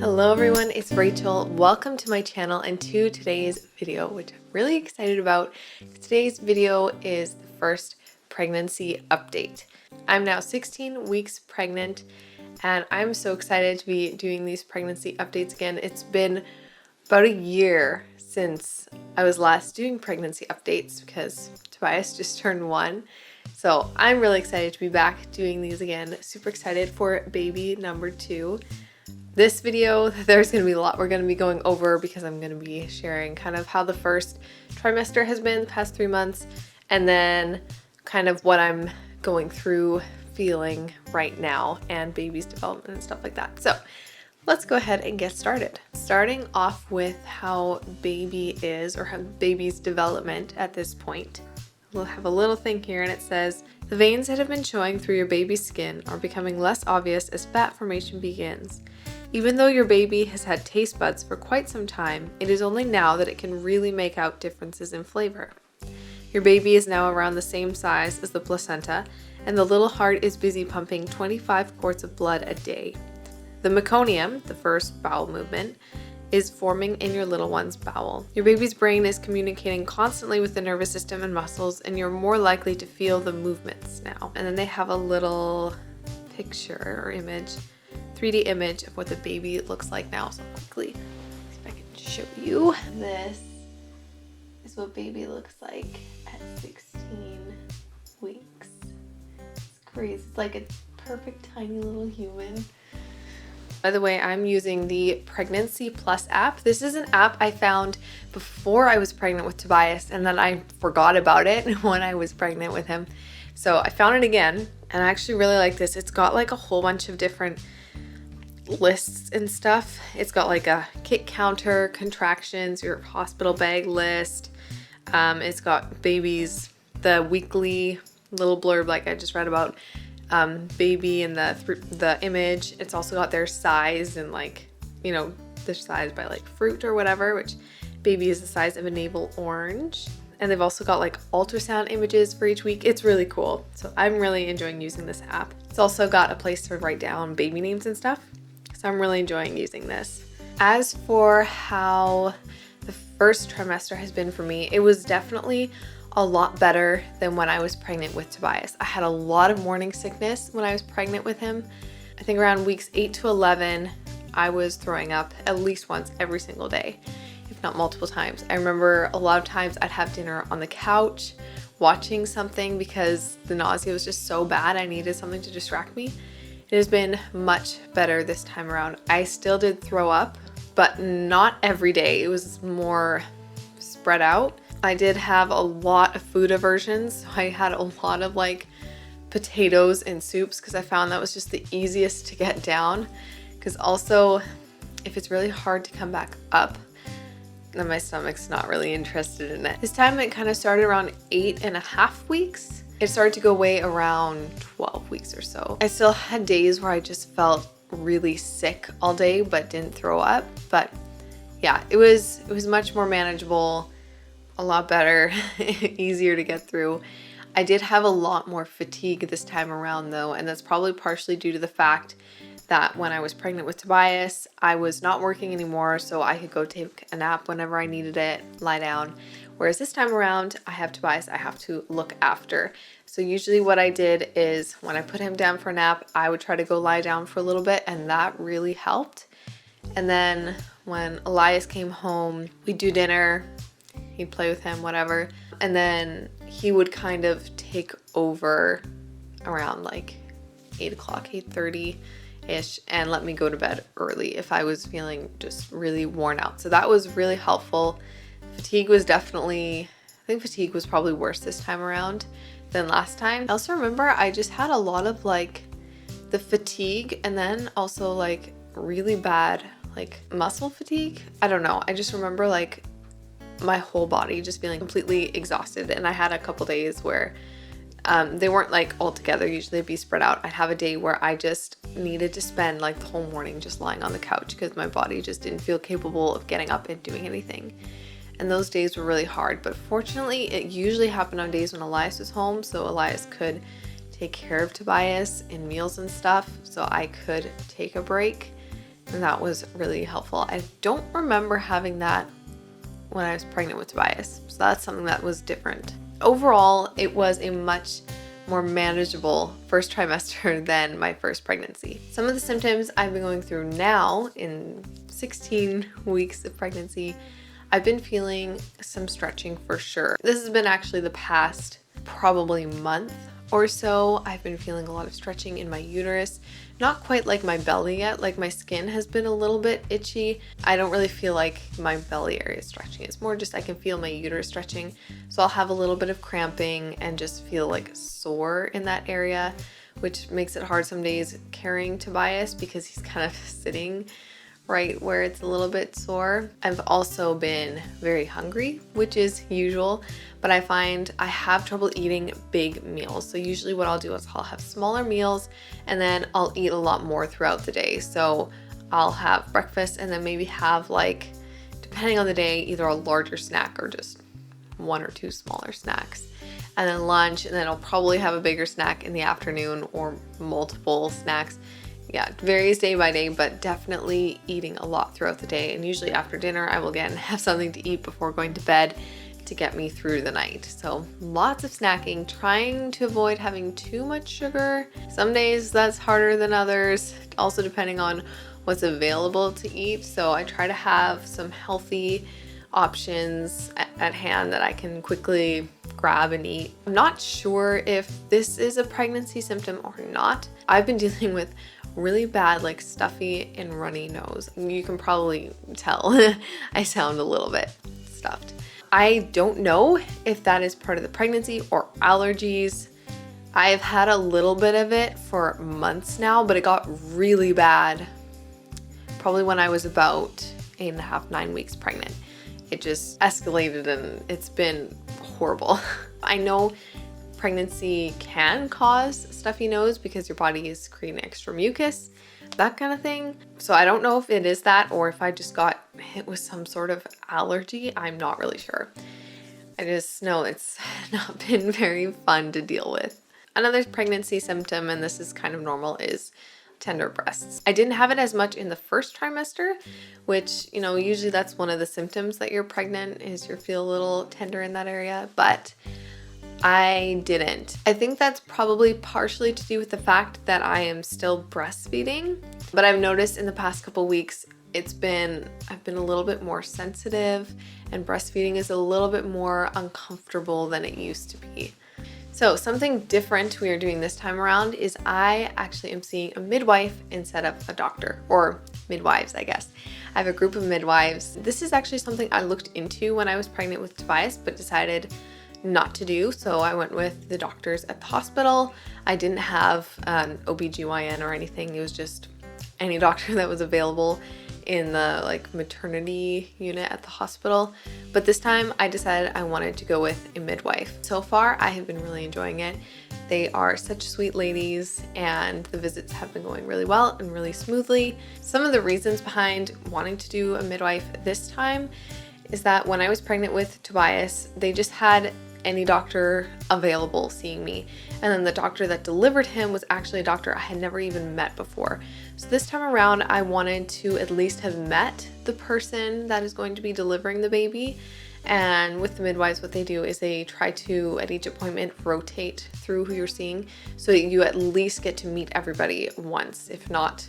Hello everyone, it's Rachel. Welcome to my channel and to today's video, which I'm really excited about. Today's video is the first pregnancy update. I'm now 16 weeks pregnant and I'm so excited to be doing these pregnancy updates again. It's been about a year since I was last doing pregnancy updates because Tobias just turned 1. So I'm really excited to be back doing these again. Super excited for baby number 2. This video, there's going to be a lot we're going to be going over because I'm going to be sharing kind of how the first trimester has been the past 3 months and then kind of what I'm going through feeling right now and baby's development and stuff like that. So let's go ahead and get started. Starting off with how baby is or how baby's development at this point. We'll have a little thing here and it says, the veins that have been showing through your baby's skin are becoming less obvious as fat formation begins. Even though your baby has had taste buds for quite some time, it is only now that it can really make out differences in flavor. Your baby is now around the same size as the placenta, and the little heart is busy pumping 25 quarts of blood a day. The meconium, the first bowel movement, is forming in your little one's bowel. Your baby's brain is communicating constantly with the nervous system and muscles, and you're more likely to feel the movements now. And then they have a little picture or image, 3D image of what the baby looks like now. So quickly, see if I can show you. This is what baby looks like at 16 weeks. It's crazy. It's like a perfect tiny little human. By the way, I'm using the Pregnancy Plus app. This is an app I found before I was pregnant with Tobias, and then I forgot about it when I was pregnant with him. So I found it again, and I actually really like this. It's got like a whole bunch of different lists and stuff. It's got like a kick counter, contractions, your hospital bag list. It's got babies, the weekly little blurb like I just read about baby and the image. It's also got their size and like, you know, their size by like fruit or whatever, which baby is the size of a navel orange. And they've also got like ultrasound images for each week. It's really cool. So I'm really enjoying using this app. It's also got a place to write down baby names and stuff. So I'm really enjoying using this. As for how the first trimester has been for me, it was definitely a lot better than when I was pregnant with Tobias. I had a lot of morning sickness when I was pregnant with him. I think around weeks 8 to 11, I was throwing up at least once every single day, if not multiple times. I remember a lot of times I'd have dinner on the couch watching something because the nausea was just so bad. I needed something to distract me. It has been much better this time around. I still did throw up, but not every day. It was more spread out. I did have a lot of food aversions. I had a lot of like potatoes and soups because I found that was just the easiest to get down. Because also, if it's really hard to come back up, then my stomach's not really interested in it. This time it kind of started around 8.5 weeks. It started to go away around 12 weeks or so. I still had days where I just felt really sick all day but didn't throw up. But yeah, it was much more manageable, a lot better, easier to get through. I did have a lot more fatigue this time around though, and that's probably partially due to the fact that when I was pregnant with Tobias, I was not working anymore, so I could go take a nap whenever I needed it, lie down. Whereas this time around, I have Tobias I have to look after. So usually what I did is when I put him down for a nap, I would try to go lie down for a little bit, and that really helped. And then when Elias came home, we'd do dinner, he'd play with him, whatever. And then he would kind of take over around like 8 o'clock, 8:30-ish, and let me go to bed early if I was feeling just really worn out. So that was really helpful. Fatigue was definitely, I think fatigue was probably worse this time around than last time. I also remember I just had a lot of like the fatigue and then also like really bad like muscle fatigue. I don't know. I just remember like my whole body just feeling completely exhausted, and I had a couple days where they weren't like all together. Usually they'd be spread out. I'd have a day where I just needed to spend like the whole morning just lying on the couch because my body just didn't feel capable of getting up and doing anything. And those days were really hard, but fortunately it usually happened on days when Elias was home, so Elias could take care of Tobias and meals and stuff, so I could take a break and that was really helpful. I don't remember having that when I was pregnant with Tobias, so that's something that was different. Overall, it was a much more manageable first trimester than my first pregnancy. Some of the symptoms I've been going through now in 16 weeks of pregnancy, I've been feeling some stretching for sure. This has been actually the past probably month or so. I've been feeling a lot of stretching in my uterus. Not quite like my belly yet, like my skin has been a little bit itchy. I don't really feel like my belly area is stretching. It's more just I can feel my uterus stretching. So I'll have a little bit of cramping and just feel like sore in that area, which makes it hard some days carrying Tobias because he's kind of sitting right where it's a little bit sore. I've also been very hungry, which is usual, but I find I have trouble eating big meals. So usually what I'll do is I'll have smaller meals and then I'll eat a lot more throughout the day. So I'll have breakfast and then maybe have, like, depending on the day, either a larger snack or just 1 or 2 smaller snacks. And then lunch, and then I'll probably have a bigger snack in the afternoon or multiple snacks. Yeah, it varies day by day, but definitely eating a lot throughout the day. And usually after dinner, I will again have something to eat before going to bed to get me through the night. So lots of snacking, trying to avoid having too much sugar. Some days that's harder than others, also depending on what's available to eat. So I try to have some healthy options at hand that I can quickly grab and eat. I'm not sure if this is a pregnancy symptom or not. I've been dealing with really bad, like, stuffy and runny nose. You can probably tell I sound a little bit stuffed. I don't know if that is part of the pregnancy or allergies. I've had a little bit of it for months now, but it got really bad probably when I was about 8.5, 9 weeks pregnant. It just escalated and it's been horrible. I know pregnancy can cause stuffy nose because your body is creating extra mucus, that kind of thing. So I don't know if it is that or if I just got hit with some sort of allergy. I'm not really sure. I just know it's not been very fun to deal with. Another pregnancy symptom, and this is kind of normal, is tender breasts. I didn't have it as much in the first trimester, which, you know, usually that's one of the symptoms that you're pregnant is you feel a little tender in that area, but I didn't. I think that's probably partially to do with the fact that I am still breastfeeding, but I've noticed in the past couple weeks I've been a little bit more sensitive and breastfeeding is a little bit more uncomfortable than it used to be. So something different we are doing this time around is I actually am seeing a midwife instead of a doctor, or midwives, I guess. I have a group of midwives. This is actually something I looked into when I was pregnant with Tobias, but decided not to do. So I went with the doctors at the hospital. I didn't have an OBGYN or anything. It was just any doctor that was available in the, like, maternity unit at the hospital. But this time I decided I wanted to go with a midwife. So far I have been really enjoying it. They are such sweet ladies and the visits have been going really well and really smoothly. Some of the reasons behind wanting to do a midwife this time is that when I was pregnant with Tobias, they just had any doctor available seeing me. And then the doctor that delivered him was actually a doctor I had never even met before. So this time around, I wanted to at least have met the person that is going to be delivering the baby. And with the midwives, what they do is they try to, at each appointment, rotate through who you're seeing so that you at least get to meet everybody once, if not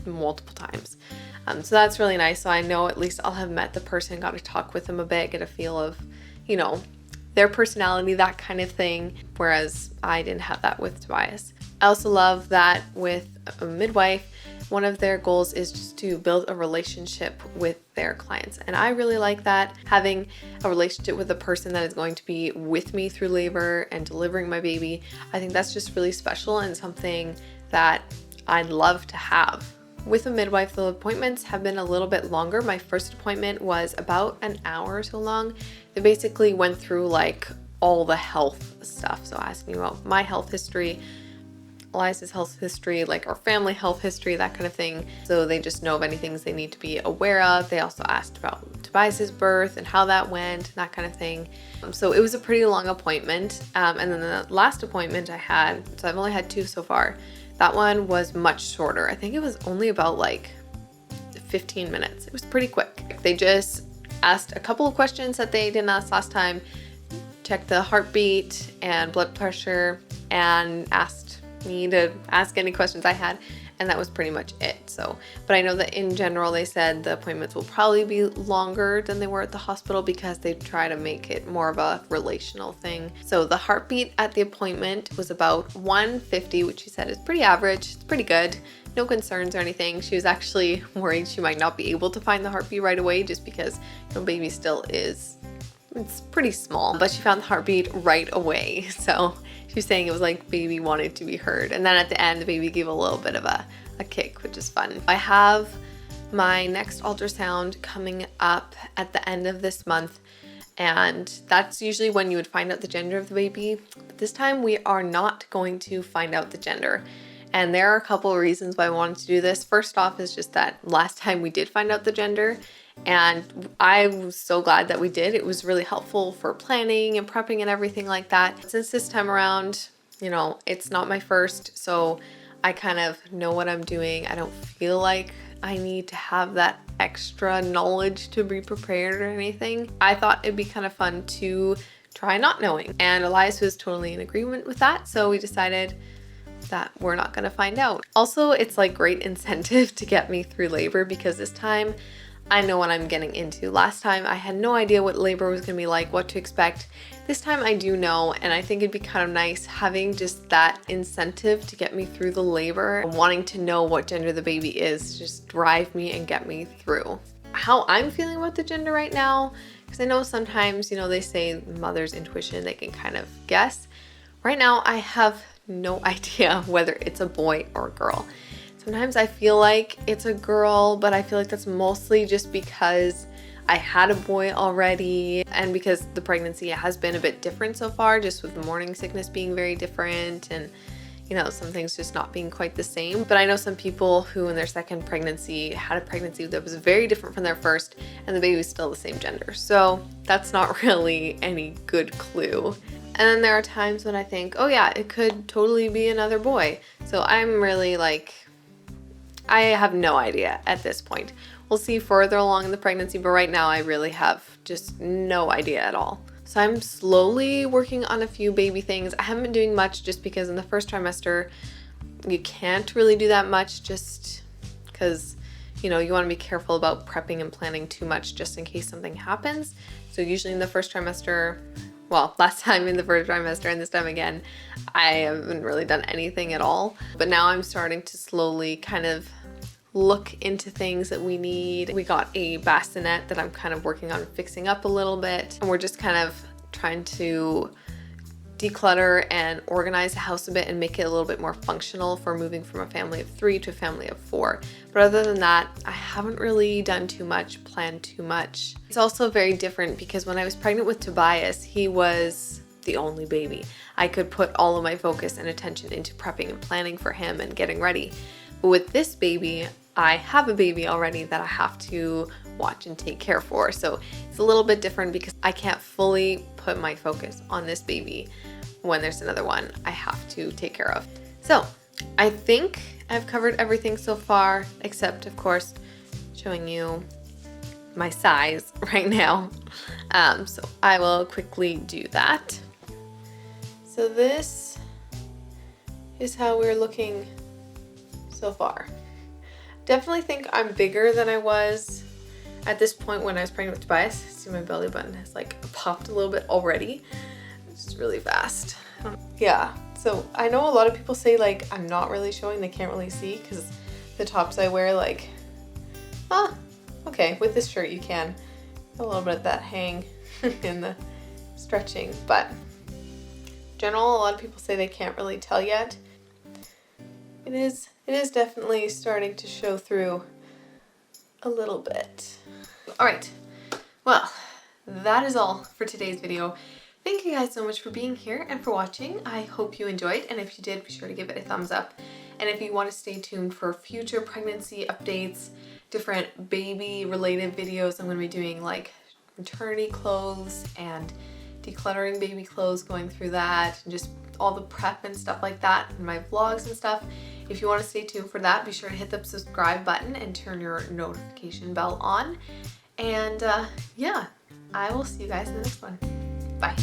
multiple times. So that's really nice. So I know at least I'll have met the person, got to talk with them a bit, get a feel of, you know, their personality, that kind of thing, whereas I didn't have that with Tobias. I also love that with a midwife, one of their goals is just to build a relationship with their clients. And I really like that, having a relationship with a person that is going to be with me through labor and delivering my baby. I think that's just really special and something that I'd love to have. With a midwife, the appointments have been a little bit longer. My first appointment was about an hour or so long. They basically went through, like, all the health stuff. So asking about my health history, Eliza's health history, like our family health history, that kind of thing. So they just know of any things they need to be aware of. They also asked about Tobias's birth and how that went, that kind of thing. So it was a pretty long appointment. And then the last appointment I had, so I've only had 2 so far. That one was much shorter. I think it was only about, like, 15 minutes. It was pretty quick. They just asked a couple of questions that they didn't ask last time, checked the heartbeat and blood pressure, and asked me to ask any questions I had, and that was pretty much it. So, but I know that in general they said the appointments will probably be longer than they were at the hospital because they try to make it more of a relational thing. So the heartbeat at the appointment was about 150, which she said is pretty average. It's pretty good. No concerns or anything. She was actually worried she might not be able to find the heartbeat right away just because, you know, baby still is, it's pretty small, but she found the heartbeat right away. So she was saying it was like baby wanted to be heard. And then at the end, the baby gave a little bit of a kick, which is fun. I have my next ultrasound coming up at the end of this month, and that's usually when you would find out the gender of the baby. But this time we are not going to find out the gender. And there are a couple of reasons why I wanted to do this. First off is just that last time we did find out the gender, and I was so glad that we did. It was really helpful for planning and prepping and everything like that. Since this time around, you know, it's not my first, so I kind of know what I'm doing. I don't feel like I need to have that extra knowledge to be prepared or anything. I thought it'd be kind of fun to try not knowing, and Elias was totally in agreement with that, so we decided that we're not gonna find out. Also, it's like great incentive to get me through labor because this time I know what I'm getting into. Last time I had no idea what labor was gonna be like, what to expect. This time I do know, and I think it'd be kind of nice having just that incentive to get me through the labor. Wanting to know what gender the baby is just drive me and get me through. How I'm feeling about the gender right now, because I know sometimes, you know, they say mother's intuition, they can kind of guess. Right now I have no idea whether it's a boy or a girl. Sometimes I feel like it's a girl, but I feel like that's mostly just because I had a boy already and because the pregnancy has been a bit different so far, just with the morning sickness being very different and, you know, some things just not being quite the same. But I know some people who in their second pregnancy had a pregnancy that was very different from their first and the baby was still the same gender. So that's not really any good clue. And then there are times when I think, oh yeah, it could totally be another boy. So I'm really like, I have no idea at this point. We'll see further along in the pregnancy, but right now I really have just no idea at all. So I'm slowly working on a few baby things. I haven't been doing much just because in the first trimester, you can't really do that much just because, you know, you want to be careful about prepping and planning too much just in case something happens. So usually in the first trimester, well, last time in the first trimester and this time again, I haven't really done anything at all. But now I'm starting to slowly kind of look into things that we need. We got a bassinet that I'm kind of working on fixing up a little bit. And we're just kind of trying to declutter and organize the house a bit and make it a little bit more functional for moving from a family of 3 to a family of 4. But other than that, I haven't really done too much, planned too much. It's also very different because when I was pregnant with Tobias, he was the only baby. I could put all of my focus and attention into prepping and planning for him and getting ready. But with this baby, I have a baby already that I have to watch and take care for. So it's a little bit different because I can't fully put my focus on this baby when there's another one I have to take care of. So I think I've covered everything so far, except of course showing you my size right now. So I will quickly do that. So this is how we're looking so far. Definitely think I'm bigger than I was at this point when I was pregnant with Tobias. See, my belly button has like popped a little bit already. It's just really fast. Yeah, so I know a lot of people say like I'm not really showing, they can't really see because the tops I wear, like, okay, with this shirt you can. A little bit of that hang in the stretching, but in general, a lot of people say they can't really tell yet. It is definitely starting to show through a little bit. All right, well, that is all for today's video. Thank you guys so much for being here and for watching. I hope you enjoyed, and if you did, be sure to give it a thumbs up. And if you want to stay tuned for future pregnancy updates, different baby related videos, I'm going to be doing like maternity clothes and decluttering baby clothes, going through that, and just all the prep and stuff like that, and my vlogs and stuff. if you want to stay tuned for that, be sure to hit the subscribe button and turn your notification bell on. And yeah, I will see you guys in the next one. Bye.